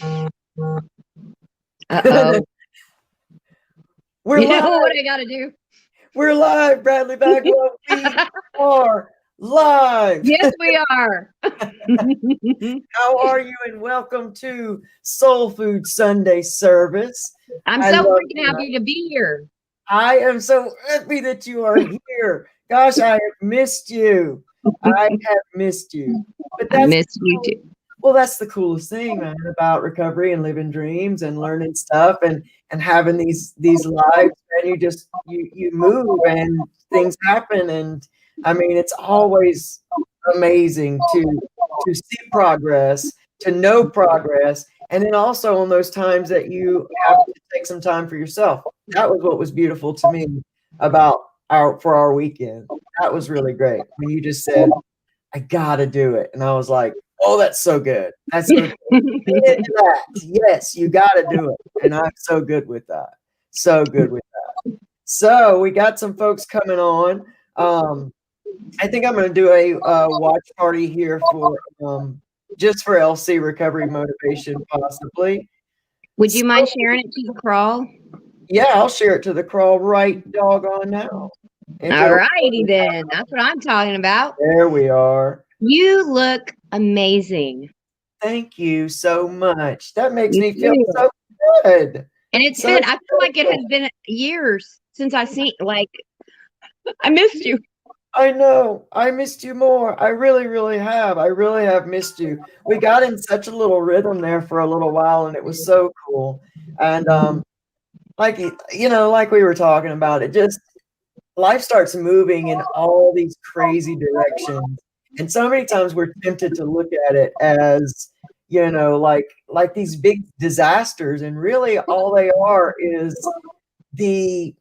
Uh-oh. We're live. What I got to do? We're live, Bradley Bagwell. We are live. Yes, we are. How are you? And welcome to Soulfood Sunday service. I'm so freaking happy to be here. I am so happy that you are here. Gosh, I have missed you. I have missed you. But I missed you too. Well, that's the coolest thing, man, about recovery and living dreams and learning stuff and having these lives. And you move and things happen. And I mean, it's always amazing to see progress, to know progress, and then also on those times that you have to take some time for yourself. That was what was beautiful to me about our weekend. That was really great when you just said, "I gotta do it," and I was like, "Oh, that's so good. That's so good." Yes, you got to do it. And I'm so good with that. So good with that. So we got some folks coming on. I think I'm going to do a watch party here for just for LC Recovery Motivation, possibly. Would you mind sharing it to the crawl? Yeah, I'll share it to the crawl right doggone now. All righty then. That's what I'm talking about. There we are. You look amazing. Thank you so much. That makes me feel so good. And it's been, I feel like it has been years since I've seen, like, I missed you. I know. I missed you more. I really, really have. I really have missed you. We got in such a little rhythm there for a little while, and it was so cool. And like we were talking about, it just, life starts moving in all these crazy directions. And so many times we're tempted to look at it as, like these big disasters. And really all they are is the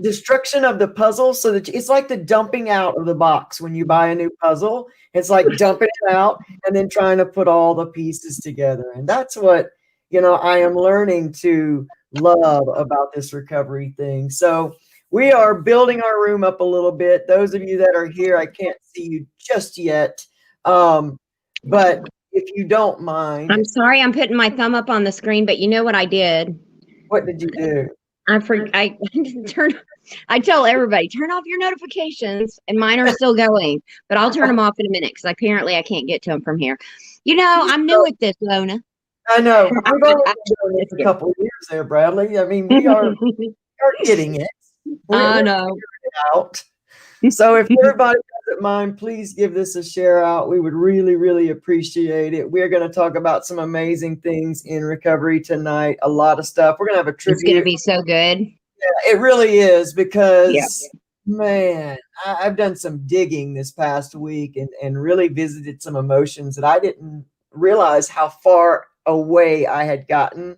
destruction of the puzzle. So that it's like the dumping out of the box when you buy a new puzzle. It's like dumping it out and then trying to put all the pieces together. And that's what, I am learning to love about this recovery thing. So we are building our room up a little bit. Those of you that are here, I can't see you just yet. But if you don't mind. I'm sorry I'm putting my thumb up on the screen, but you know what I did? What did you do? I tell everybody, turn off your notifications, and mine are still going, but I'll turn them off in a minute because apparently I can't get to them from here. I'm new at this, Lona. I know. We've only been doing this a couple of years there, Bradley. I mean, we are getting it. I know. Out. So if everybody doesn't mind, please give this a share out. We would really, really appreciate it. We're going to talk about some amazing things in recovery tonight. A lot of stuff. We're going to have a tribute. It's going to be so good. Yeah, it really is because, man, I've done some digging this past week and really visited some emotions that I didn't realize how far away I had gotten.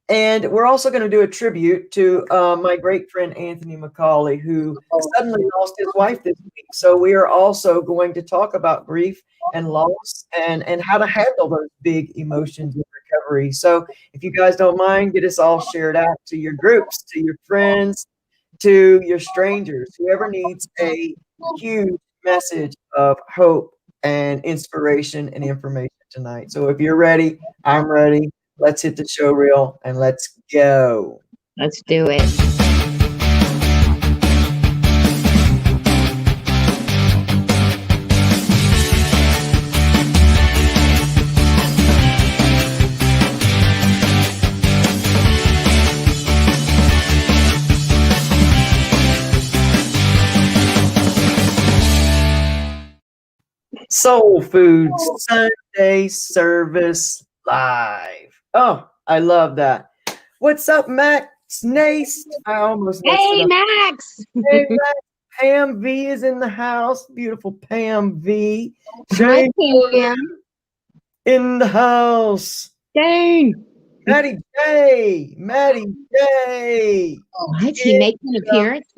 And we're also going to do a tribute to my great friend, Anthony McCauley, who suddenly lost his wife this week. So we are also going to talk about grief and loss and how to handle those big emotions in recovery. So if you guys don't mind, get us all shared out to your groups, to your friends, to your strangers, whoever needs a huge message of hope and inspiration and information tonight. So if you're ready, I'm ready. Let's hit the show reel and let's go. Let's do it. Soulfood Sunday service live. Oh, I love that. What's up, Max Nace? I almost Hey, Max. Hey, Max. Pam V is in the house. Beautiful Pam V. Hi, Pam. In the house. Dang. Maddie J. Maddie J. What? He makes an appearance?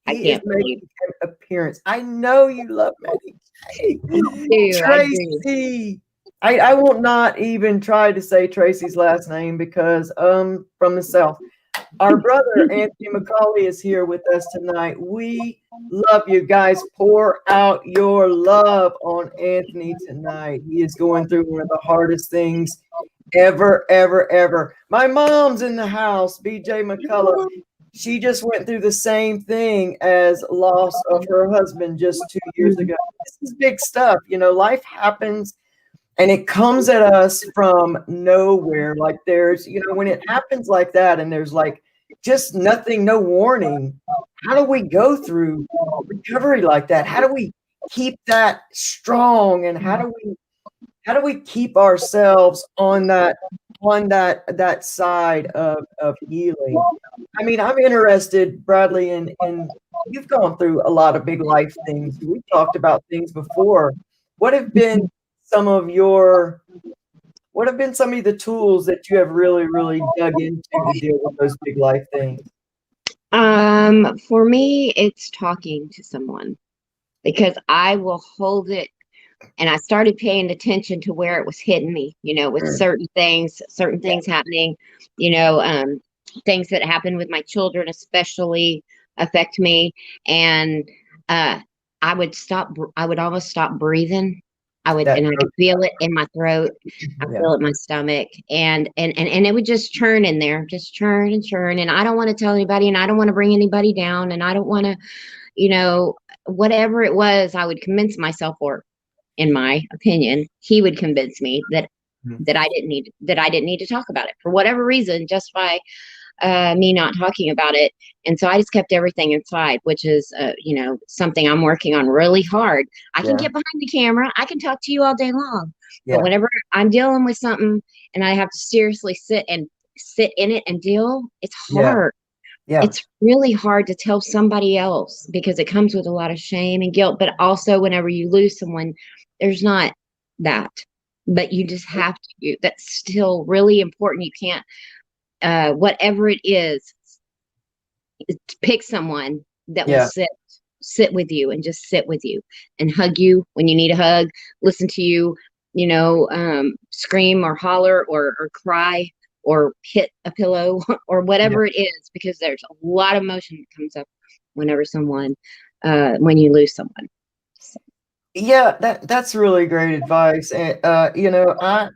I can't believe an appearance. I know you love Maddie J. Tracy. I will not even try to say Tracy's last name because from the South. Our brother Anthony McCauley is here with us tonight. We love you guys. Pour out your love on Anthony tonight. He is going through one of the hardest things Ever, ever, ever. My mom's in the house, BJ McCullough. She just went through the same thing as loss of her husband just 2 years ago. This is big stuff. You know, life happens and it comes at us from nowhere. Like there's, you know, when it happens like that and there's like just nothing, no warning, how do we go through recovery like that? How do we keep that strong? And how do we keep ourselves on that side of healing? I mean, I'm interested, Bradley, in you've gone through a lot of big life things. We've talked about things before. What have been some of your what have been some of the tools that you have really, really dug into to deal with those big life things? For me, it's talking to someone because I will hold it. And I started paying attention to where it was hitting me, you know, with certain things happening, you know, things that happen with my children, especially affect me. And I would almost stop breathing. And I could feel it in my throat. I feel it in my stomach, and it would just churn in there, just churn and churn. And I don't want to tell anybody, and I don't want to bring anybody down, and I don't want to, you know, whatever it was, I would convince myself, or in my opinion, he would convince me that I didn't need to talk about it for whatever reason, just by me not talking about it. And so I just kept everything inside, which is, you know, something I'm working on really hard. I can get behind the camera. I can talk to you all day long. But whenever I'm dealing with something and I have to seriously sit in it and deal, it's hard. It's really hard to tell somebody else because it comes with a lot of shame and guilt. But also whenever you lose someone, there's not that. But you just have to. That's still really important. You can't, whatever it is, pick someone that will sit with you and just sit with you and hug you when you need a hug, listen to you, you know, scream or holler or cry or hit a pillow or whatever it is, because there's a lot of emotion that comes up whenever when you lose someone. So. Yeah, that's really great advice. And you know, I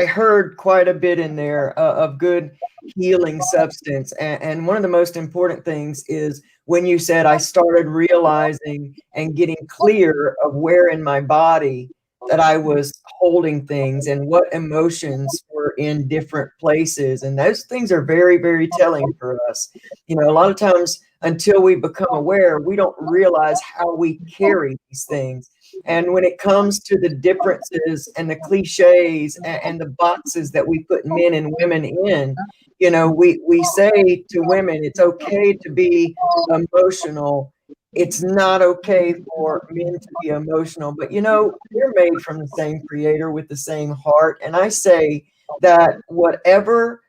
heard quite a bit in there of good healing substance. And one of the most important things is when you said I started realizing and getting clear of where in my body that I was holding things and what emotions were in different places. And those things are very, very telling for us. You know, a lot of times until we become aware, we don't realize how we carry these things. And when it comes to the differences and the cliches and the boxes that we put men and women in, you know, we say to women, it's okay to be emotional. It's not okay for men to be emotional. But, you know, we're made from the same creator with the same heart. And I say that whatever's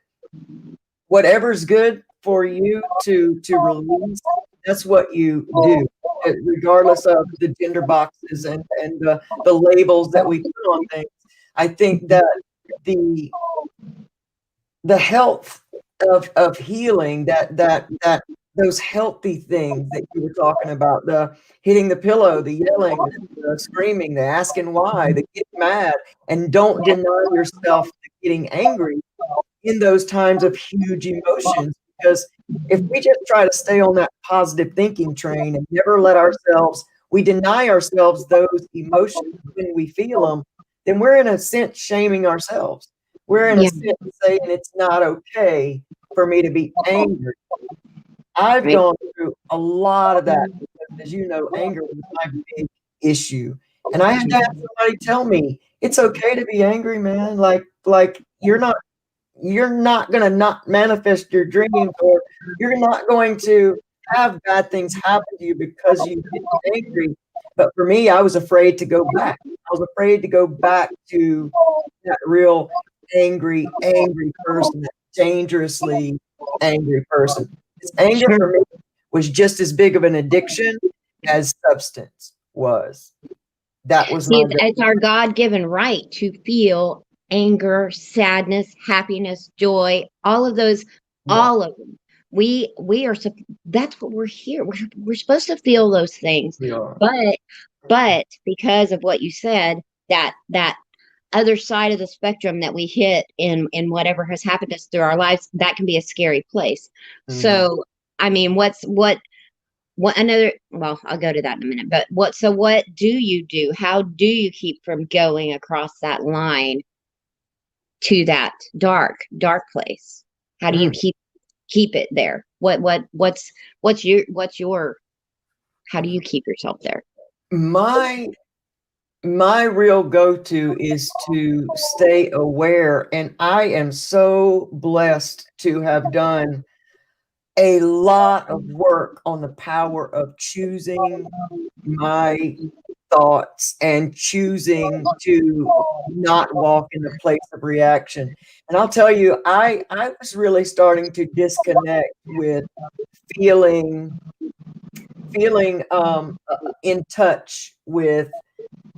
good for you to release, that's what you do, regardless of the gender boxes and the labels that we put on things. I think that the health of healing, that those healthy things that you were talking about, the hitting the pillow, the yelling, the screaming, the asking why, the getting mad, and don't deny yourself the getting angry in those times of huge emotions. Because if we just try to stay on that positive thinking train and never we deny ourselves those emotions when we feel them, then we're in a sense shaming ourselves. We're in a sense saying it's not okay for me to be angry. I've gone through a lot of that because, as you know, anger was my big issue. And I had to have somebody tell me, it's okay to be angry, man. Like you're not going to not manifest your dreams, or you're not going to have bad things happen to you because you get angry. But for me, I was afraid to go back. I was afraid to go back to that real angry person, that dangerously angry person. This anger for me was just as big of an addiction as substance was. That was it's our God-given right to feel anger, sadness, happiness, joy, all of those, all of them. We are, that's what we're here. We're supposed to feel those things. But because of what you said, that other side of the spectrum that we hit in whatever has happened to us through our lives, that can be a scary place. So I mean, what another, well, I'll go to that in a minute, but what do you do? How do you keep from going across that line to that dark place? How do you keep it there? What's your how do you keep yourself there? My real go-to is to stay aware, and I am so blessed to have done a lot of work on the power of choosing my thoughts and choosing to not walk in the place of reaction. And I'll tell you, I was really starting to disconnect with feeling in touch with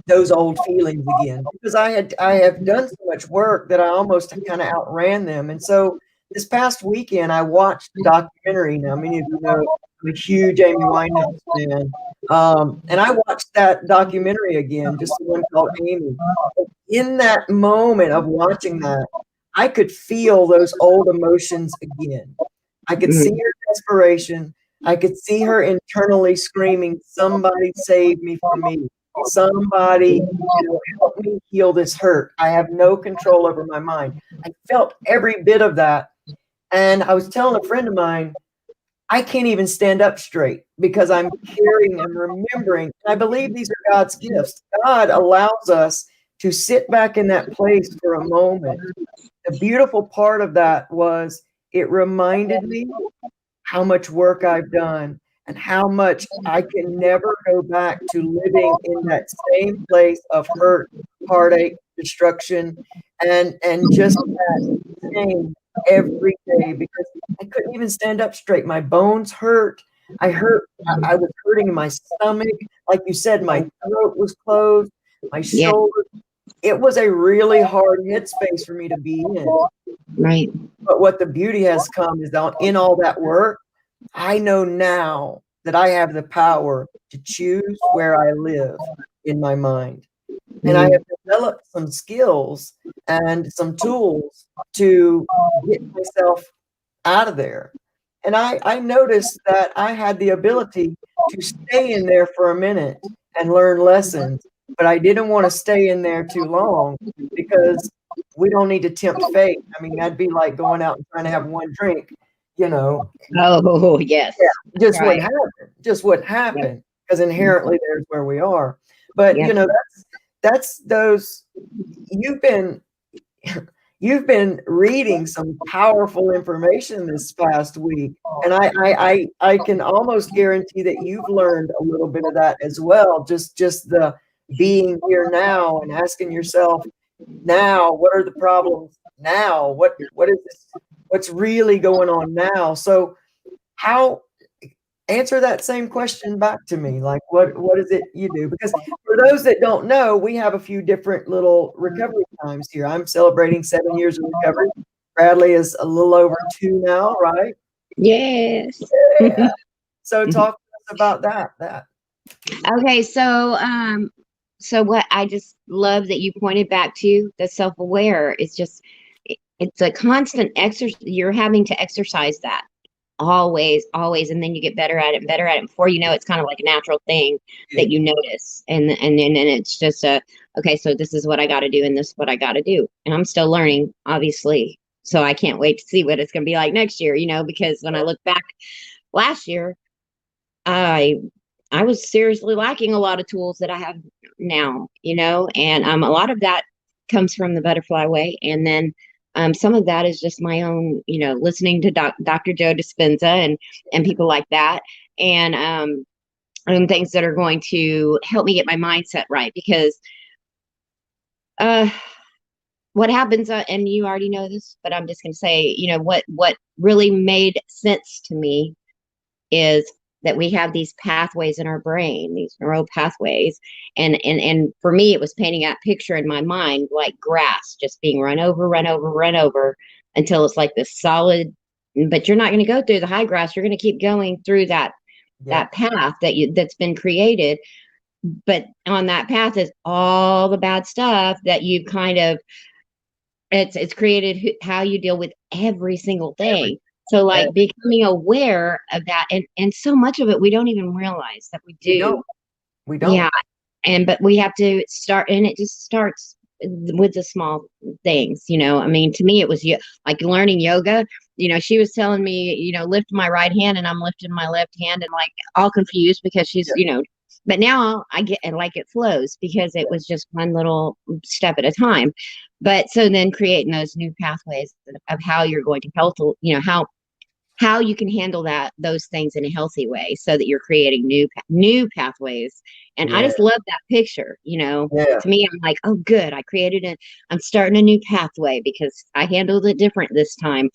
those old feelings again, because I have done so much work that I almost kind of outran them. And so this past weekend I watched a documentary. Now many of you know I'm a huge Amy Winehouse fan, and I watched that documentary again, just the one called Amy. In that moment of watching that, I could feel those old emotions again. I could see her desperation. I could see her internally screaming, "Somebody save me from me. Somebody, help me heal this hurt. I have no control over my mind." I felt every bit of that. And I was telling a friend of mine, I can't even stand up straight because I'm carrying and remembering. I believe these are God's gifts. God allows us to sit back in that place for a moment. The beautiful part of that was it reminded me how much work I've done and how much I can never go back to living in that same place of hurt, heartache, destruction, and just that shame every day, because I couldn't even stand up straight. My bones hurt. I was hurting in my stomach. Like you said, my throat was closed, my shoulders. It was a really hard headspace for me to be in. Right. But what the beauty has come is that in all that work, I know now that I have the power to choose where I live in my mind. And I have developed some skills and some tools to get myself out of there. And I noticed that I had the ability to stay in there for a minute and learn lessons, but I didn't want to stay in there too long, because we don't need to tempt fate. I mean, that'd be like going out and trying to have one drink, Oh, yes. Yeah, just wouldn't happen. Just wouldn't happen, because inherently there's where we are. But that's those. You've been reading some powerful information this past week, and I can almost guarantee that you've learned a little bit of that as well. Just the being here now and asking yourself now, what are the problems now? What is this? What's really going on now? So how answer that same question back to me. Like, what is it you do? Because for those that don't know, we have a few different little recovery times here. I'm celebrating 7 years of recovery. Bradley is a little over 2 now, right? Yes. Yeah. So talk to us about that. Okay, so what I just love that you pointed back to the self-aware. It's a constant exercise. You're having to exercise that always, and then you get better at it. Before you know, it's kind of like a natural thing that you notice, and then it's just okay, so this is what I got to do, and this is what I got to do, and I'm still learning, obviously. So I can't wait to see what it's going to be like next year, because when I look back last year, I was seriously lacking a lot of tools that I have now, and a lot of that comes from the butterfly way, and then some of that is just my own, listening to Dr. Joe Dispenza and people like that, and things that are going to help me get my mindset right. Because what happens, and you already know this, but I'm just going to say, what really made sense to me is that we have these pathways in our brain, these neural pathways. And for me, it was painting that picture in my mind, like grass just being run over until it's like this solid, but you're not going to go through the high grass. You're going to keep going through that path that's been created. but on that path is all the bad stuff that you kind of, it's created how you deal with every single Every, thing. So like every, becoming aware of that, and so much of it we don't even realize that we we do. don't. We Yeah. don't. And but we have to start, and it just starts with the small things, I mean, to me it was like learning yoga. She was telling me, lift my right hand, and I'm lifting my left hand, and like all confused because she's, Yeah, but now I get, and like it flows because it was just one little step at a time. But so then creating those new pathways of how you're going to health, how you can handle those things in a healthy way so that you're creating new pathways. And I yeah, just love that picture. yeah. To me, I'm like, oh good, I'm starting a new pathway because I handled it different this time.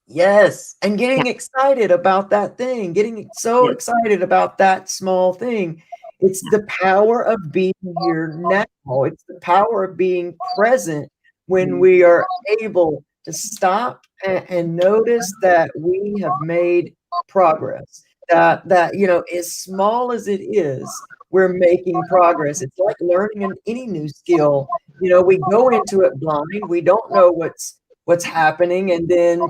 Yes, and Yeah, getting excited about that thing, getting so yeah, excited about that small thing. It's the power of being here now. It's the power of being present when we are able to stop and notice that we have made progress. That as small as it is, we're making progress. It's like learning any new skill. We go into it blind. We don't know what's happening, and then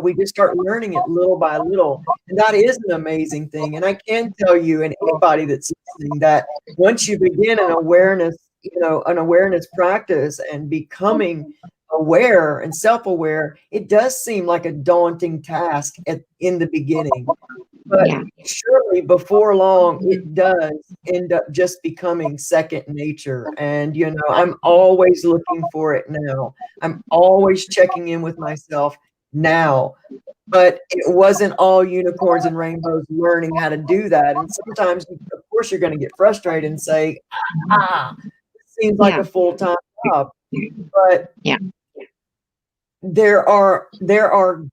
we just start learning it little by little, and that is an amazing thing. And I can tell you, and anybody that's listening, that once you begin an awareness practice and becoming aware and self-aware, it does seem like a daunting task in the beginning, but yeah, surely before long, it does end up just becoming second nature. And, I'm always looking for it now. I'm always checking in with myself now. But it wasn't all unicorns and rainbows learning how to do that. And sometimes, of course, you're going to get frustrated and say, it seems like yeah, a full-time job. But yeah, there are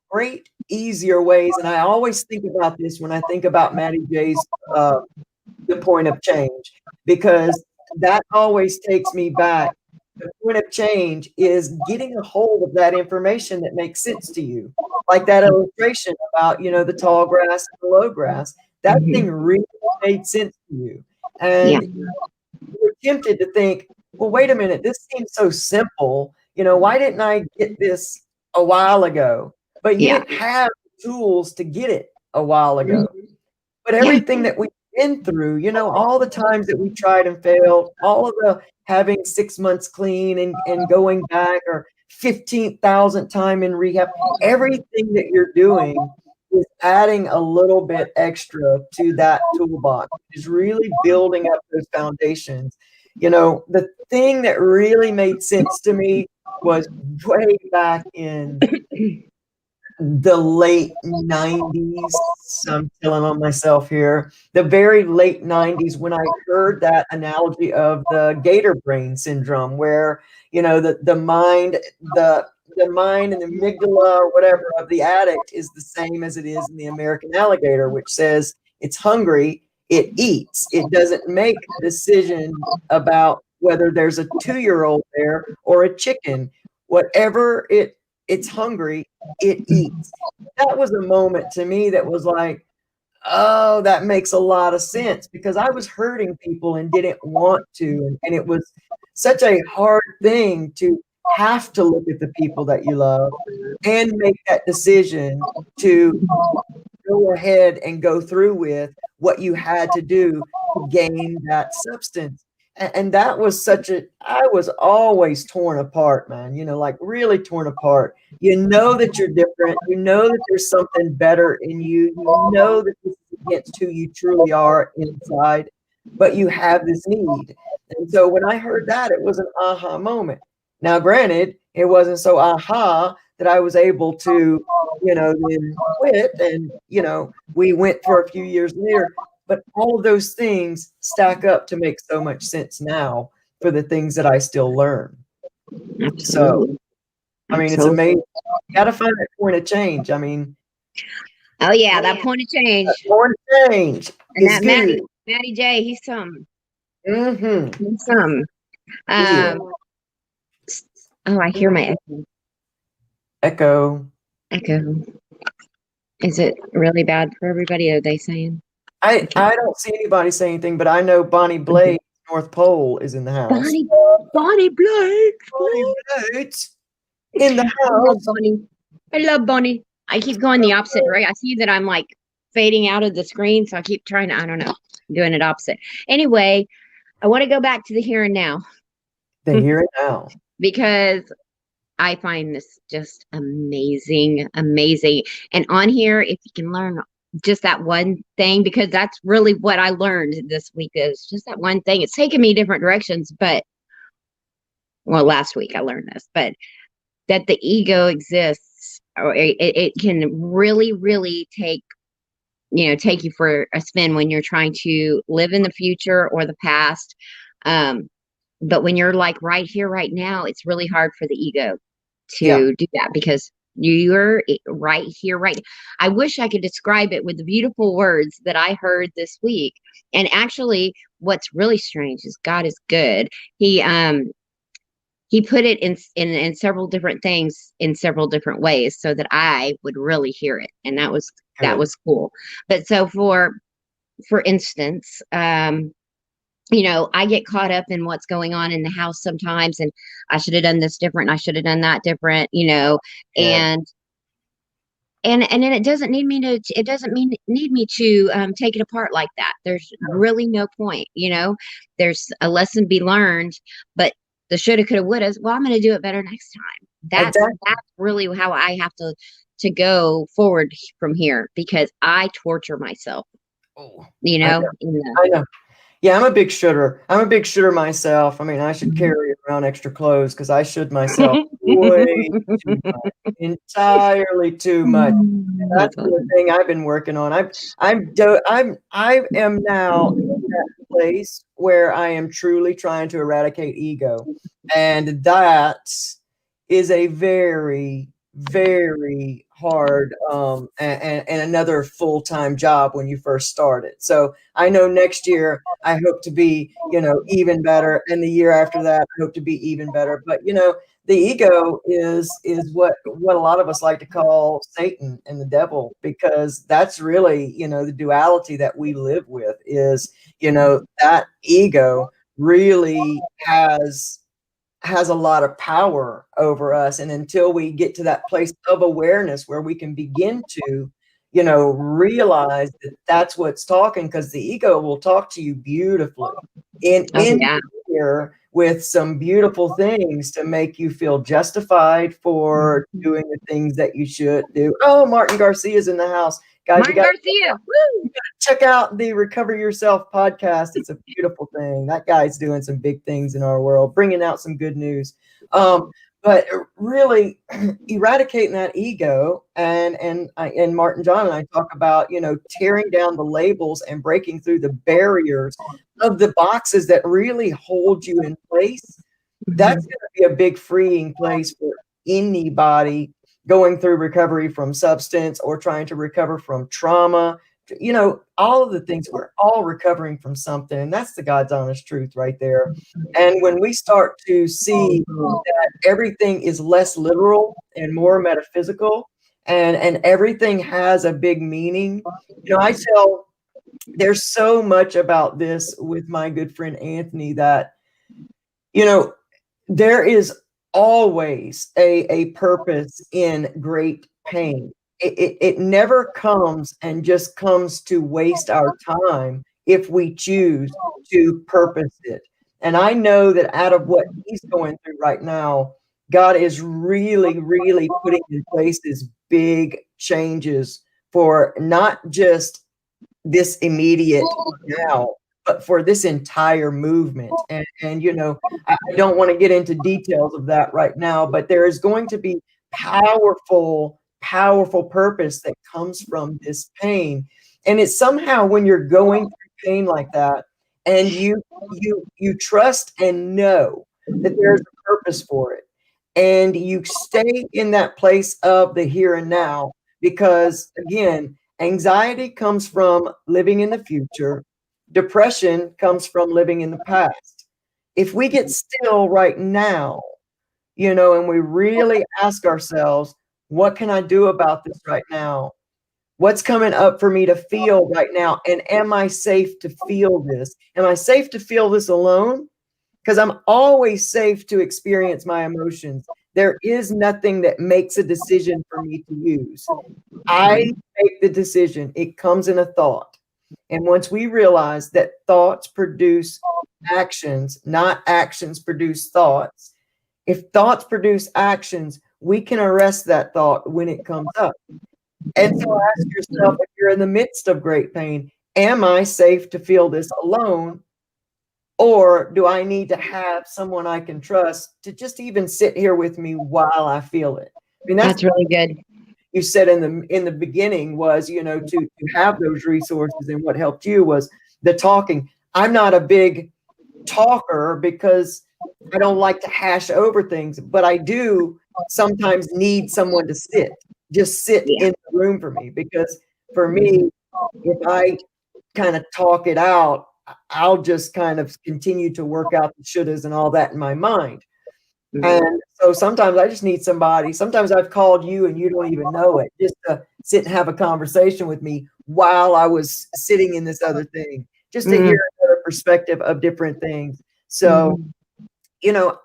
great easier ways, and I always think about this when I think about Maddie J's the point of change, because that always takes me back. The point of change is getting a hold of that information that makes sense to you, like that illustration about the tall grass and the low grass. That thing mhm, really made sense to you, yeah, and you're tempted to think, well, wait a minute, this seems so simple. Why didn't I get this a while ago? But you yeah, didn't have the tools to get it a while ago. mhm, But yeah, everything that we've been through, all the times that we tried and failed, all of the having 6 months clean and going back, or 15,000th time in rehab, everything that you're doing is adding a little bit extra to that toolbox, is really building up those foundations. The thing that really made sense to me was way back in the late 90s. I'm telling on myself here. The very late 90s, when I heard that analogy of the gator brain syndrome, where the mind and the amygdala or whatever of the addict is the same as it is in the American alligator, which says it's hungry, it eats. It doesn't make a decision about whether there's a 2-year-old there or a chicken. Whatever it's hungry, it eats. That was a moment to me that was like, oh, that makes a lot of sense, because I was hurting people and didn't want to. And it was such a hard thing to have to look at the people that you love and make that decision to go ahead and go through with what you had to do to gain that substance. And that was I was always torn apart, man, like really torn apart. You know that you're different. You know that there's something better in you. You know that this is against who you truly are inside, but you have this need. And so when I heard that, it was an aha moment. Now, granted, it wasn't so aha that I was able to then quit. And, we went for a few years later, but all of those things stack up to make so much sense now for the things that I still learn. So, absolutely, I mean, it's absolutely. amazing. You got to find that point of change. I mean, Oh yeah, that point of that change. point of change And is that good. Matty J, he's some. Mm-hmm. He's some. Yeah. Um, oh, I hear my Echo. echo. Is it really bad for everybody? Are they saying? I don't see anybody say anything, but I know Bonnie Blade, North Pole, is in the house. Bonnie Blake. Bonnie Blade in the I love house. Bonnie. I love Bonnie. I keep going the opposite, right? I see that I'm like fading out of the screen, so I keep trying to, I don't know, doing it opposite. Anyway, I want to go back to the here and now The here and now. because I find this just amazing, amazing. And on here, if you can learn just that one thing, because that's really what I learned this week is just that one thing. It's taken me different directions, but well, last week I learned this, but that the ego exists, or it can really, really take you for a spin when you're trying to live in the future or the past. But when you're like right here, right now, it's really hard for the ego to do that because you're right here, right. I wish I could describe it with the beautiful words that I heard this week. And actually, what's really strange is God is good. He put it in several different things in several different ways so that I would really hear it, and that was cool. But so for instance, I get caught up in what's going on in the house sometimes, and I should have done this different, I should have done that different, and and then it doesn't need me to it doesn't mean need me to take it apart like that. There's really no point. There's a lesson to be learned, but the shoulda coulda woulda, well, I'm going to do it better next time. That's really how I have to go forward from here, because I torture myself. Oh, I know. Yeah, I'm a big shooter. I'm a big shooter myself. I mean, I should carry around extra clothes because I should myself way too much, entirely too much. And that's the thing I've been working on. I am now in that place where I am truly trying to eradicate ego, and that is a very, very hard and another full-time job when you first start it. So I know next year I hope to be, even better, and the year after that I hope to be even better. But the ego is what a lot of us like to call Satan and the devil, because that's really, the duality that we live with is, that ego really has a lot of power over us. And until we get to that place of awareness where we can begin to, realize that that's what's talking, because the ego will talk to you beautifully in here with some beautiful things to make you feel justified for doing the things that you should do. Oh, Martin Garcia's in the house. Guys, you got to check out the Recover Yourself podcast. It's a beautiful thing. That guy's doing some big things in our world, bringing out some good news. But really eradicating that ego, and Martin John and I talk about, tearing down the labels and breaking through the barriers of the boxes that really hold you in place. That's going to be a big freeing place for anybody going through recovery from substance or trying to recover from trauma. All of the things, we're all recovering from something, and that's the God's honest truth right there. And when we start to see that everything is less literal and more metaphysical, and everything has a big meaning, there's so much about this with my good friend Anthony that, there is always a purpose in great pain. It never comes and just comes to waste our time if we choose to purpose it. And I know that out of what he's going through right now, God is really, really putting in place these big changes for not just this immediate now, but for this entire movement. And I don't want to get into details of that right now, but there is going to be powerful purpose that comes from this pain. And it's somehow, when you're going through pain like that, and you trust and know that there's a purpose for it, and you stay in that place of the here and now, because again, anxiety comes from living in the future. Depression comes from living in the past. If we get still right now, and we really ask ourselves, what can I do about this right now? What's coming up for me to feel right now? And am I safe to feel this? Am I safe to feel this alone? Because I'm always safe to experience my emotions. There is nothing that makes a decision for me to use. I make the decision. It comes in a thought. And once we realize that thoughts produce actions, not actions produce thoughts, if thoughts produce actions, we can arrest that thought when it comes up. And so ask yourself, if you're in the midst of great pain, am I safe to feel this alone? Or do I need to have someone I can trust to just even sit here with me while I feel it? I mean, That's really good. You said in the beginning was, you know, to have those resources, and what helped you was the talking. I'm not a big talker because I don't like to hash over things, but I do sometimes need someone to just sit Yeah. in the room for me, because for me, if I kind of talk it out, I'll just kind of continue to work out the shouldas and all that in my mind. And so sometimes I just need somebody. Sometimes I've called you and you don't even know it, just to sit and have a conversation with me while I was sitting in this other thing, just to hear another perspective of different things. So, you know,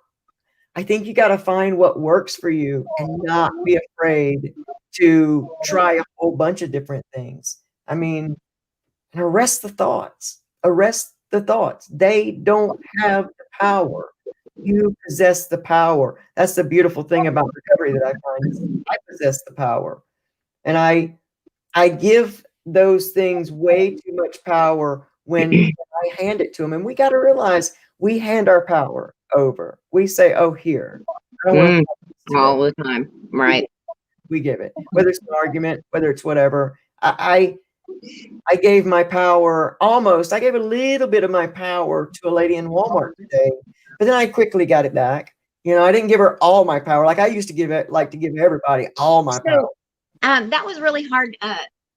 I think you got to find what works for you and not be afraid to try a whole bunch of different things. I mean, and arrest the thoughts. Arrest the thoughts. They don't have the power. You possess the power. That's the beautiful thing about recovery that I find is I possess the power. And I give those things way too much power when I hand it to them. And we got to realize we hand our power over. We say, oh, here. I don't want to all the time. Right. We give it. Whether it's an argument, whether it's whatever. I gave my power I gave a little bit of my power to a lady in Walmart today, but then I quickly got it back. You know, I didn't give her all my power. Like I used to give everybody all my power. That was really hard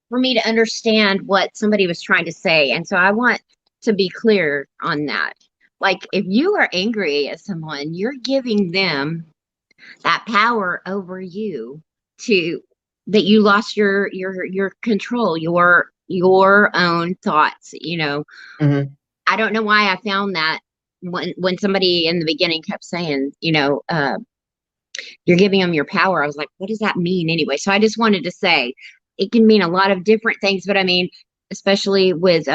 for me to understand what somebody was trying to say. And so I want to be clear on that. Like, if you are angry at someone, you're giving them that power over you to that you lost your control, your own thoughts, you know. I don't know why I found that when somebody in the beginning kept saying, you know, you're giving them your power. I was like, what does that mean anyway? So I just wanted to say it can mean a lot of different things, but I mean, especially with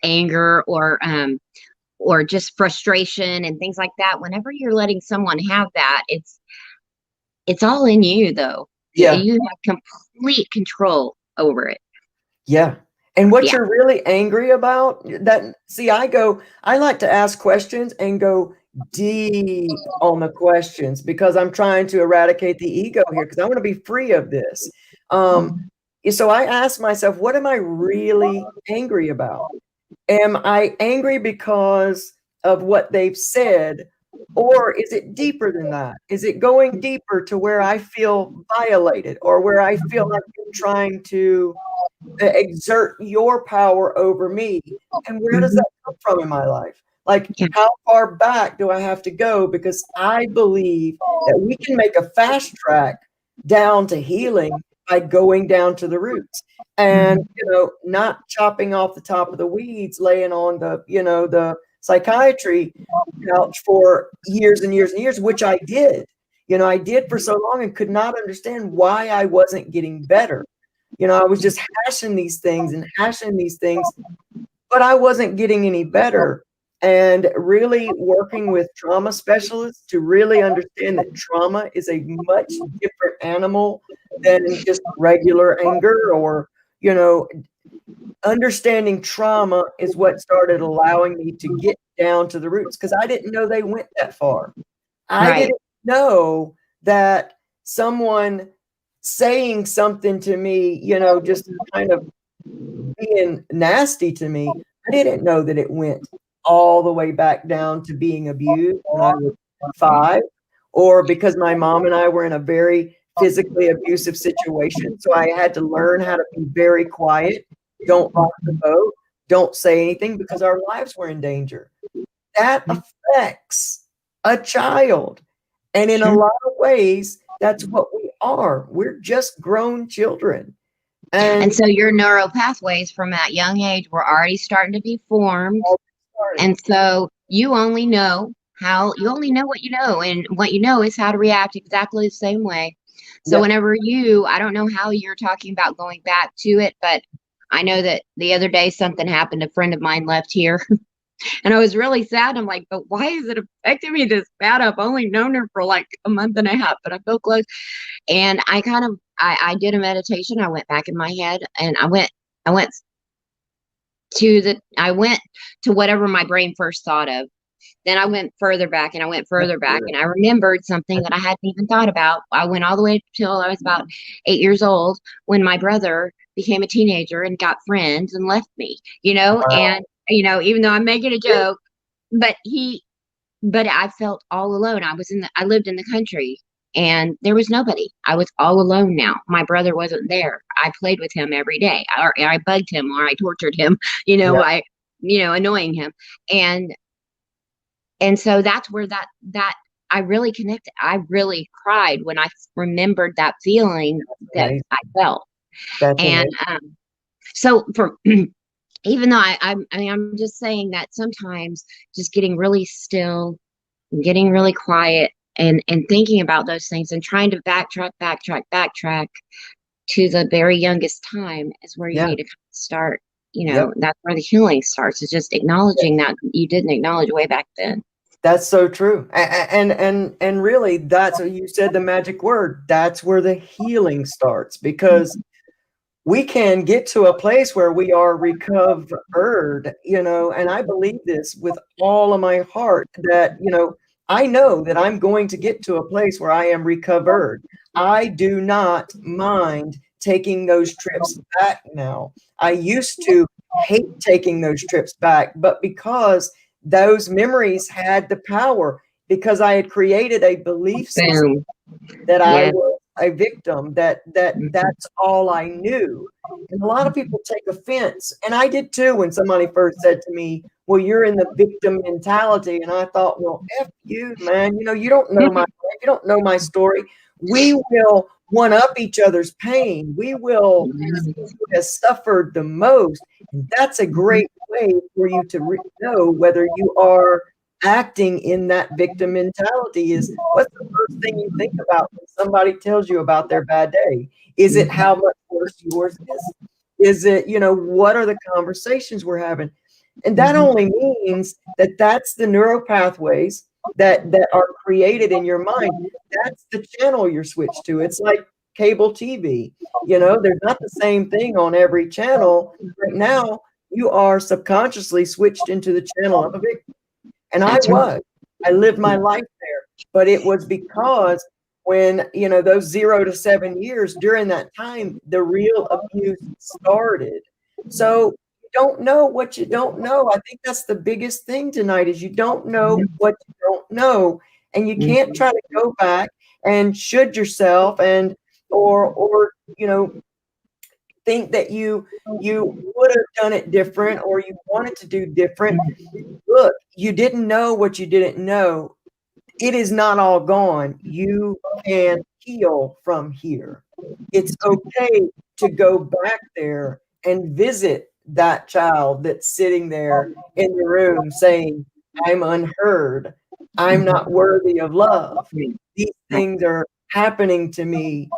anger or just frustration and things like that. Whenever you're letting someone have that, it's all in you though. Yeah. You have complete control over it. Yeah. And what you're really angry about, I like to ask questions and go deep on the questions, because I'm trying to eradicate the ego here, because I want to be free of this. So I ask myself, what am I really angry about? Am I angry because of what they've said? Or is it deeper than that? Is it going deeper to where I feel violated, or where I feel like you're trying to exert your power over me? And where does that come from in my life? Like, how far back do I have to go? Because I believe that we can make a fast track down to healing by going down to the roots, and, you know, not chopping off the top of the weeds, laying on the, you know, the psychiatry couch for years and years and years, which I did. You know, I did for so long and could not understand why I wasn't getting better. You know, I was just hashing these things, but I wasn't getting any better. And really working with trauma specialists to really understand that trauma is a much different animal than just regular anger, or, you know, understanding trauma is what started allowing me to get down to the roots, because I didn't know they went that far. I didn't know that someone saying something to me, you know, just kind of being nasty to me, I didn't know that it went all the way back down to being abused when I was 5, or because my mom and I were in a very physically abusive situation. So I had to learn how to be very quiet, don't rock the boat, don't say anything, because our lives were in danger. That affects a child. And in a lot of ways, that's what we are. We're just grown children. And And so your neural pathways from that young age were already starting to be formed. starting. And so you only know what you know, and what you know is how to react exactly the same way. So Yep. whenever I don't know how you're talking about going back to it, but I know that the other day something happened. A friend of mine left here and I was really sad. I'm like, but why is it affecting me this bad? I've only known her for like a month and a half, but I feel close. And I did a meditation. I went back in my head and I went I went to whatever my brain first thought of. Then I went further back and I went That's further back good. and I remembered something that I hadn't even thought about. I went all the way till I was about 8 years old when my brother became a teenager and got friends and left me, Wow. and, even though I'm making a joke, but but I felt all alone. I lived in the country and there was nobody. I was all alone now. My brother wasn't there. I played with him every day, or I bugged him, or I tortured him, Yeah. by, annoying him. And so that's where that I really connected. I really cried when I remembered that feeling that Amazing. I felt. That's And amazing. so for even though I mean, I'm just saying that sometimes just getting really still, getting really quiet, and thinking about those things and trying to backtrack to the very youngest time is where you Yeah. need to start. Yep. That's where the healing starts. Is just acknowledging that you didn't acknowledge way back then. That's so true. And really, that's what you said, the magic word. That's where the healing starts, because we can get to a place where we are recovered, and I believe this with all of my heart that, I know that I'm going to get to a place where I am recovered. I do not mind taking those trips back now. I used to hate taking those trips back, but because those memories had the power, because I had created a belief system Boom. that I Yeah. was a victim, that Mhm. that's all I knew. And a lot of people take offense, and I did too when somebody first said to me, "Well, you're in the victim mentality." And I thought, "Well, F you, man. You don't know my life. You don't know my story. We will one up each other's pain. We will see who has suffered the most." And that's a great way for you to know whether you are acting in that victim mentality. Is what's the first thing you think about when somebody tells you about their bad day? Is it how much worse yours is? Is it, what are the conversations we're having? And that only means that that's the neural pathways that are created in your mind. That's the channel you're switched to. It's like cable TV. There's not the same thing on every channel. Right now, you are subconsciously switched into the channel of a victim. And That's right. I lived my life there, but it was because when, those 0 to 7 years, during that time, the real abuse started. So you don't know what you don't know. I think that's the biggest thing tonight is you don't know what you don't know. And you can't try to go back and should yourself and or think that you would have done it different or you wanted to do different. Look, you didn't know what you didn't know. It is not all gone. You can heal from here. It's okay to go back there and visit that child that's sitting there in the room saying, "I'm unheard. I'm not worthy of love. These things are happening to me."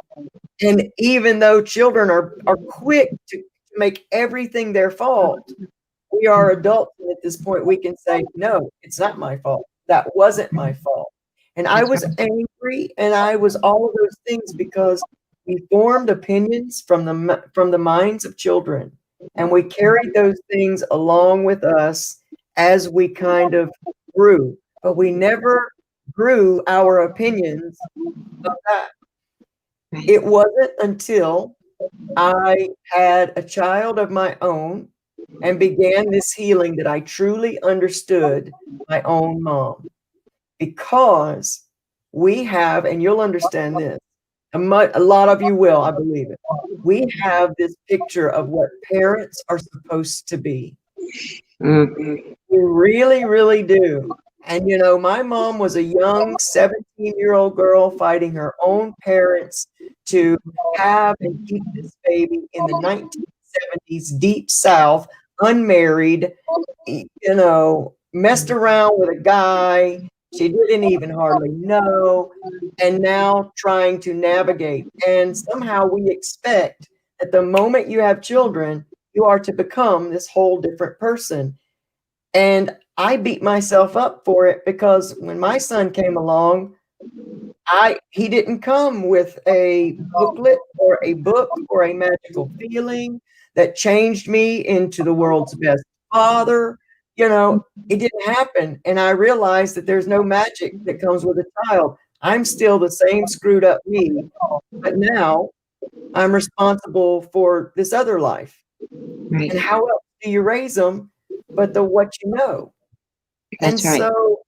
And even though children are quick to make everything their fault, we are adults, and at this point we can say, "No, it's not my fault. That wasn't my fault." And I That's was right. angry, and I was all of those things because we formed opinions from the minds of children, and we carried those things along with us as we kind of grew, but we never grew our opinions of that. Right. It wasn't until I had a child of my own and began this healing that I truly understood my own mom. Because we have, and you'll understand this, a lot of you will, I believe it. We have this picture of what parents are supposed to be. Mhm. We really, really do. And my mom was a young 17-year-old girl fighting her own parents to have and keep this baby in the 1970s, deep South, unmarried, messed around with a guy she didn't even hardly know, and now trying to navigate. And somehow we expect that the moment you have children, you are to become this whole different person. And I beat myself up for it because when my son came along, he didn't come with a booklet or a book or a magical feeling that changed me into the world's best father. It didn't happen. And I realized that there's no magic that comes with a child. I'm still the same screwed up me, but now I'm responsible for this other life. Right. And how else do you raise them but what you know? That's right. So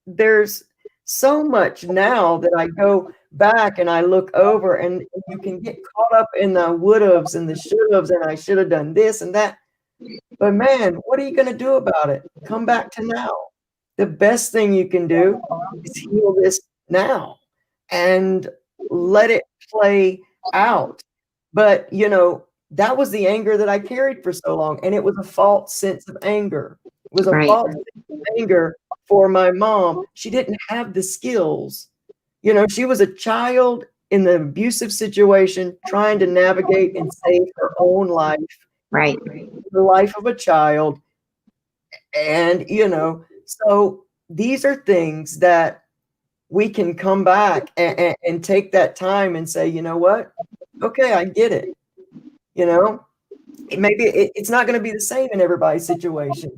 there's so much now that I go back and I look over, and you can get caught up in the would-haves and the should-haves, and I should have done this and that. But man, what are you going to do about it? Come back to now. The best thing you can do is heal this now and let it play out. But, that was the anger that I carried for so long. And it was a false sense of anger. It was a Right. false sense of anger for my mom. She didn't have the skills. She was a child in the abusive situation, trying to navigate and save her own life. Right. The life of a child. And, so these are things that we can come back and take that time and say, you know what? Okay, I get it. Maybe it's not going to be the same in everybody's situation.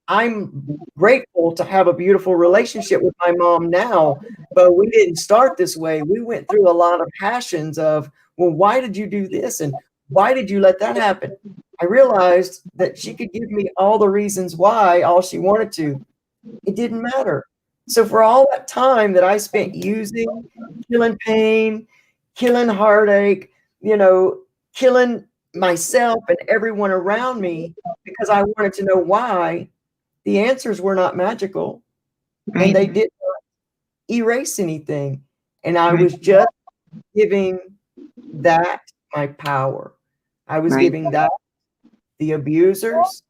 I'm grateful to have a beautiful relationship with my mom now, but we didn't start this way. We went through a lot of passions of, well, why did you do this? And why did you let that happen? I realized that she could give me all the reasons why, all she wanted to. It didn't matter. So for all that time that I spent using, killing pain, killing heartache, killing myself and everyone around me because I wanted to know why, the answers were not magical, Right. and they did not erase anything. And I was just giving that my power. I was Right. giving that the abusers,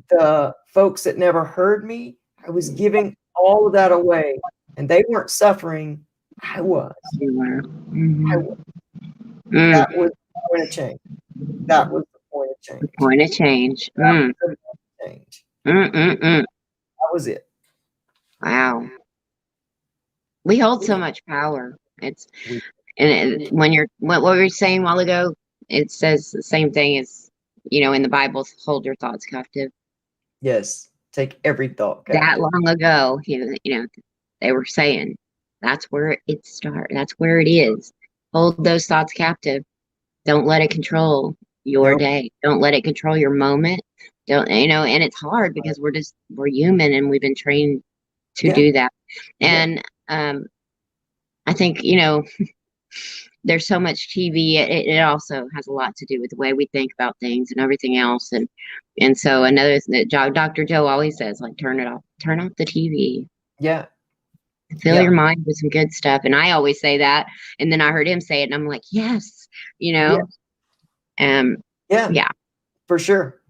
the folks that never heard me. I was giving all of that away, and they weren't suffering. I was. You were. I was. Mm. That was the point of change. That was the point of change. Point of change. That was the point of change. That was it. Wow. We hold so much power. When what we were saying a while ago, it says the same thing as, in the Bible, hold your thoughts captive. Yes. Take every thought captive. That long ago, they were saying that's where it starts. That's where it is. Hold those thoughts captive. Don't let it control your day. Don't let it control your moment. Don't, and it's hard because we're human and we've been trained to do that. And I think, there's so much TV. It also has a lot to do with the way we think about things and everything else. And so another thing that Dr. Joe always says, like, turn it off. Turn off the TV. Yeah. Fill your mind with some good stuff. And I always say that. And then I heard him say it, and I'm like, yes, Yeah, for sure.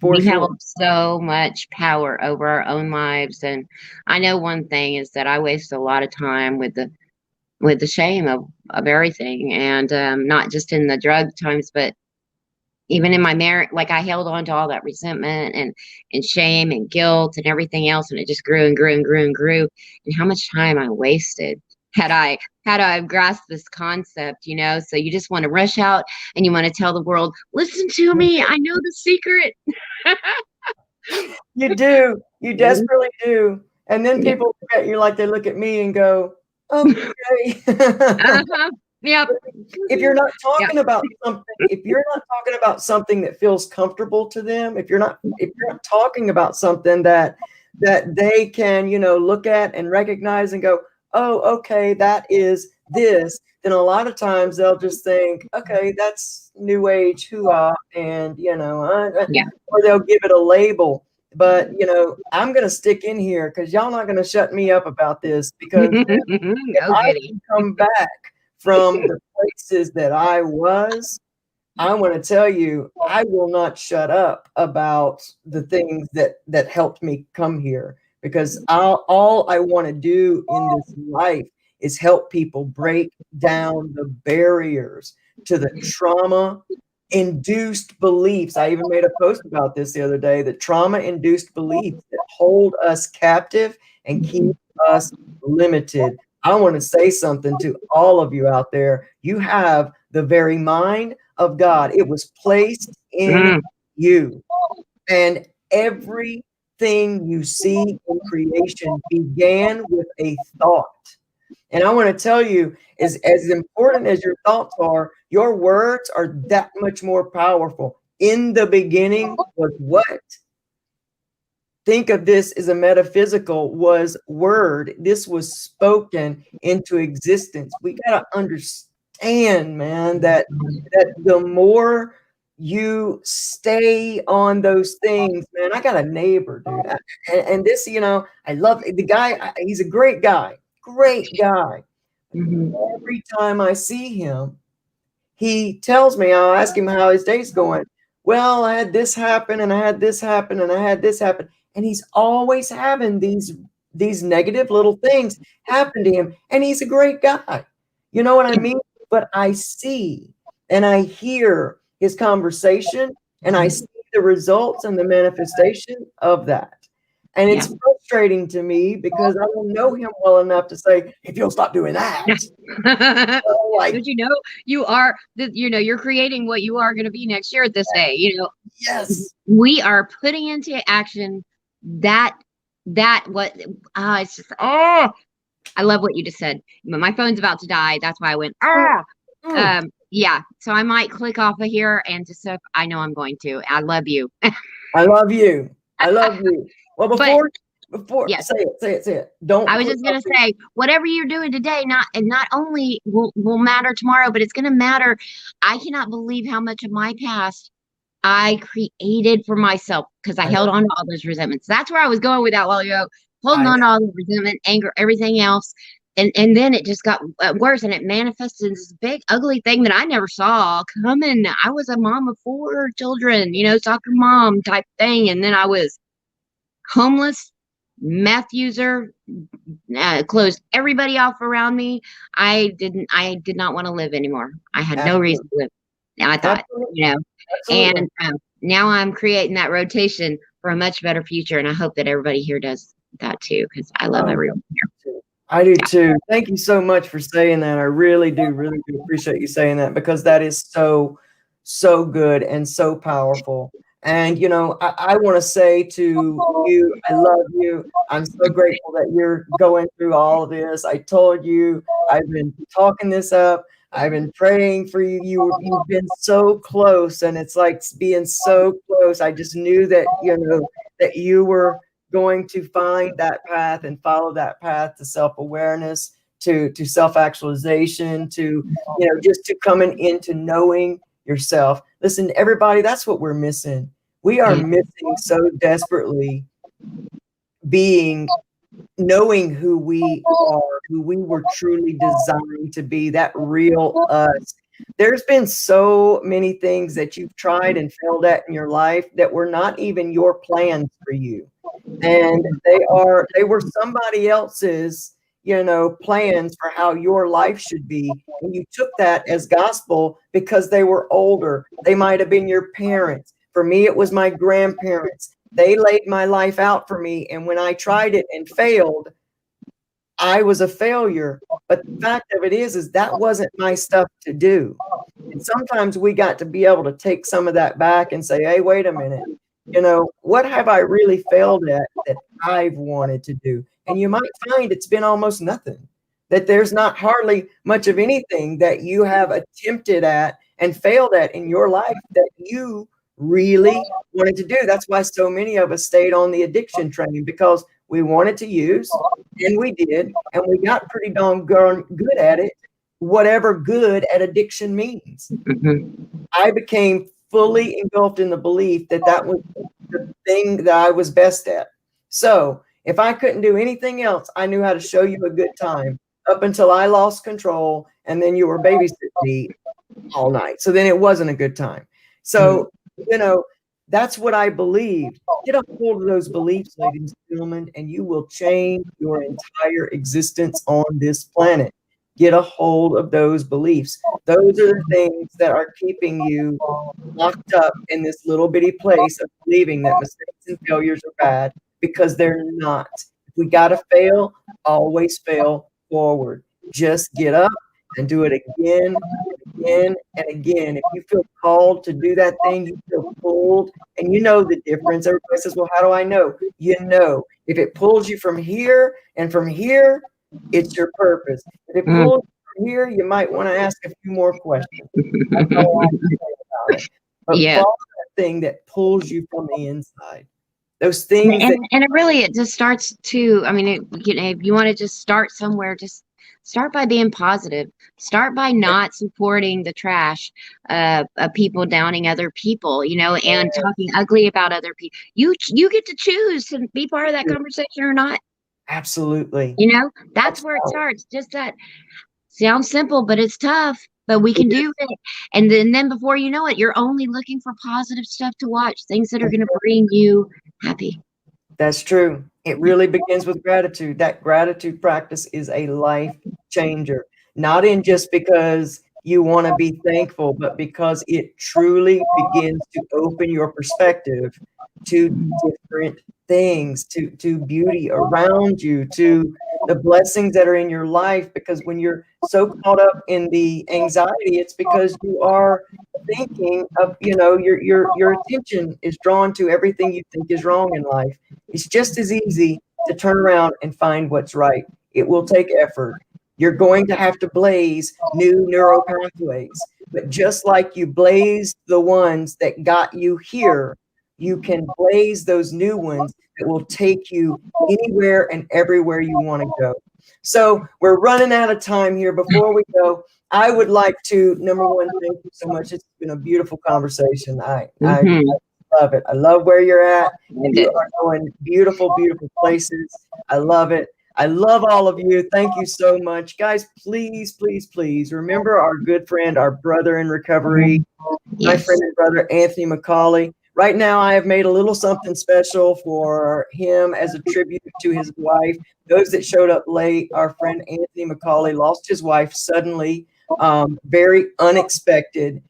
We have so much power over our own lives. And I know one thing is that I waste a lot of time with the shame of everything, and not just in the drug times, but even in my marriage. Like, I held on to all that resentment and shame and guilt and everything else, and it just grew and grew and grew and grew. And how much time I wasted had I grasped this concept, so you just want to rush out and you want to tell the world, listen to me, I know the secret. You do. You desperately do. And then people look at you like they look at me and go, okay. Yep. If you're not talking about something, that feels comfortable to them, if you're not talking about something that they can, look at and recognize and go, oh, okay, that is this, then a lot of times they'll just think, okay, that's new age hoo-ah, and or they'll give it a label. But I'm gonna stick in here because y'all not gonna shut me up about this, because if I can come back from the places that I was, I want to tell you, I will not shut up about the things that helped me come here, because all I want to do in this life is help people break down the barriers to the trauma induced beliefs. I even made a post about this the other day, the trauma induced beliefs that hold us captive and keep us limited. I want to say something to all of you out there. You have the very mind of God. It was placed in you. And everything you see in creation began with a thought. And I want to tell you, as important as your thoughts are, your words are that much more powerful. In the beginning was what? Think of this as a metaphysical was word. This was spoken into existence. We got to understand, man, that the more you stay on those things, man. I got a neighbor, dude. And this, I love the guy. He's a great guy. Great guy. Every time I see him, he tells me, I'll ask him how his day's going. Well, I had this happen, and I had this happen, and I had this happen. And he's always having these negative little things happen to him. And he's a great guy. You know what I mean? But I see and I hear his conversation, and I see the results and the manifestation of that. And it's frustrating to me because I don't know him well enough to say, if you'll stop doing that. But you're creating what you are going to be next year at this day. Yes, we are putting into action it's just, I love what you just said. My phone's about to die. That's why I went, so I might click off of here and just, I know I'm going to. I love you. I love you. I love you. Well, before say it. I was just gonna say, whatever you're doing today, not only will matter tomorrow, but it's gonna matter. I cannot believe how much of my past I created for myself because I held on to all those resentments. That's where I was going with that while ago, holding on to all the resentment, anger, everything else. And then it just got worse, and it manifested as this big, ugly thing that I never saw coming. I was a mom of 4 children, soccer mom type thing. And then I was homeless, meth user, closed everybody off around me. I did not want to live anymore. I had no reason to live. I thought, and now I'm creating that rotation for a much better future. And I hope that everybody here does that too, because I love everyone here. I do too. Thank you so much for saying that. I really do appreciate you saying that, because that is so good and so powerful. And, I want to say to you, I love you. I'm so grateful that you're going through all of this. I told you, I've been talking this up. I've been praying for you. You've been so close, and it's like being so close. I just knew that, that you were going to find that path and follow that path to self-awareness, to self-actualization, to, just to coming into knowing yourself. Listen, everybody, that's what we're missing. We are missing so desperately knowing who we are, who we were truly designed to be, that real us. There's been so many things that you've tried and failed at in your life that were not even your plans for you. And they were somebody else's, plans for how your life should be. And you took that as gospel because they were older. They might have been your parents. For me, it was my grandparents. They laid my life out for me. And when I tried it and failed, I was a failure. But the fact of it is that wasn't my stuff to do. And sometimes we got to be able to take some of that back and say, hey, wait a minute. What have I really failed at that I've wanted to do? And you might find it's been almost nothing, that there's not hardly much of anything that you have attempted at and failed at in your life that you really wanted to do. That's why so many of us stayed on the addiction train, because we wanted to use, and we did, and we got pretty darn good at it, whatever good at addiction means. I became fully engulfed in the belief that was the thing that I was best at. So if I couldn't do anything else, I knew how to show you a good time. up until I lost control, and then you were babysitting me all night. So then it wasn't a good time. So, that's what I believed. Get a hold of those beliefs, ladies and gentlemen, and you will change your entire existence on this planet. Get a hold of those beliefs. Those are the things that are keeping you locked up in this little bitty place of believing that mistakes and failures are bad, because they're not. If we got to fail, always fail forward. Just get up and do it again and again and again. If you feel called to do that thing, you feel pulled, and you know the difference. Everybody says, well, how do I know? You know, if it pulls you from here and from here, it's your purpose. If it pulls you from here, you might want to ask a few more questions. That's all I say about it. But follow that thing that pulls you from the inside. Those things and it just starts to, I mean, if you want to just start somewhere, just start by being positive. Start by not supporting the trash of people downing other people, and talking ugly about other people. You get to choose to be part of that conversation or not. Absolutely. That's where it starts. Just that sounds simple, but it's tough. But we can do it. And then before you know it, you're only looking for positive stuff to watch, things that are going to bring you happy. That's true. It really begins with gratitude. That gratitude practice is a life changer, not in just because you want to be thankful, but because it truly begins to open your perspective to different things, to beauty around you, to the blessings that are in your life. Because when you're so caught up in the anxiety, it's because you are thinking of, your attention is drawn to everything you think is wrong in life. It's just as easy to turn around and find what's right. It will take effort. You're going to have to blaze new neural pathways. But just like you blazed the ones that got you here, you can blaze those new ones that will take you anywhere and everywhere you want to go. So we're running out of time here. Before we go, I would like to, number one, thank you so much. It's been a beautiful conversation. I love it. I love where you're at. You are going beautiful, beautiful places. I love it. I love all of you. Thank you so much. Guys, please, please, please remember our good friend, our brother in recovery, my friend and brother, Anthony McCauley. Right now, I have made a little something special for him as a tribute to his wife. Those that showed up late, our friend Anthony McCauley lost his wife suddenly, very unexpected,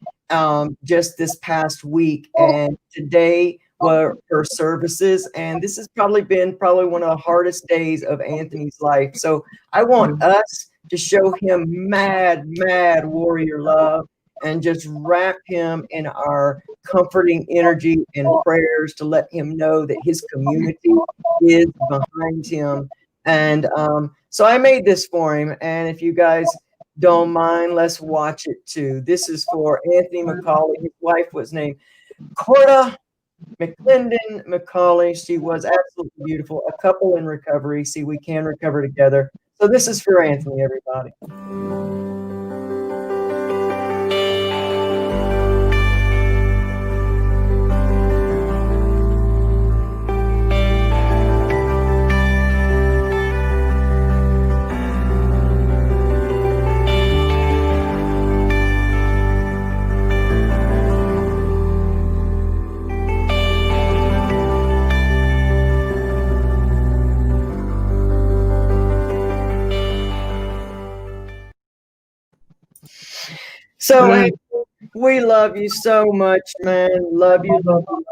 just this past week. And today were her services. And this has probably been one of the hardest days of Anthony's life. So I want us to show him mad, mad warrior love and just wrap him in our comforting energy and prayers to let him know that his community is behind him. And so I made this for him. And if you guys don't mind, let's watch it too. This is for Anthony McCauley. His wife was named Corda McCauley. She was absolutely beautiful. A couple in recovery. See, we can recover together. So this is for Anthony, everybody. So we love you so much, man. Love you.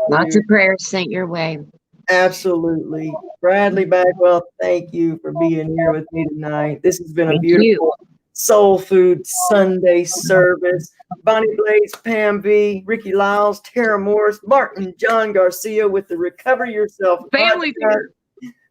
Lots of prayers sent your way. Absolutely. Bradley Bagwell, thank you for being here with me tonight. This has been a beautiful Soul Food Sunday service. Bonnie Blades, Pam V, Ricky Lyles, Tara Morris, Martin John Garcia with the Recover Yourself family podcast.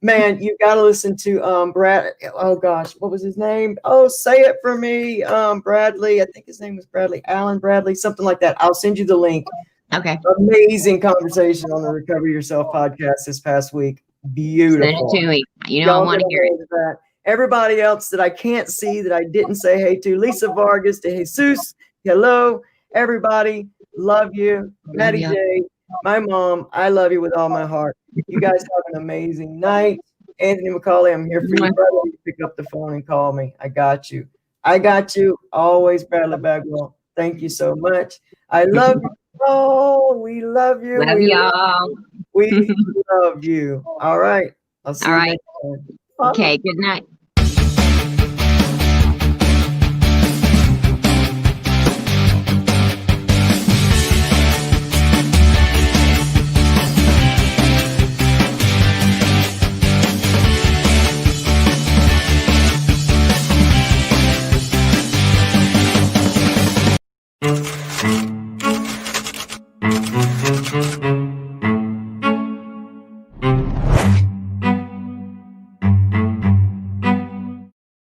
Man, you got to listen to Brad. Oh gosh, what was his name? Oh, say it for me. Bradley. I think his name was Bradley Allen. Bradley, something like that. I'll send you the link. Okay. Amazing conversation on the Recover Yourself podcast this past week. Beautiful. Send it to me. I want to hear it. That. Everybody else that I can't see that I didn't say hey to, Lisa Vargas, to Jesus. Hello, everybody. Love you. Maddie J, my mom. I love you with all my heart. You guys have an amazing night. Anthony McCauley, I'm here for you, brother. You pick up the phone and call me. I got you. I got you. Always, Bradley Bagwell. Thank you so much. I love you. Oh, we love you. Love y'all. We love you. All right. I'll see All you right. next time. Okay. Good night.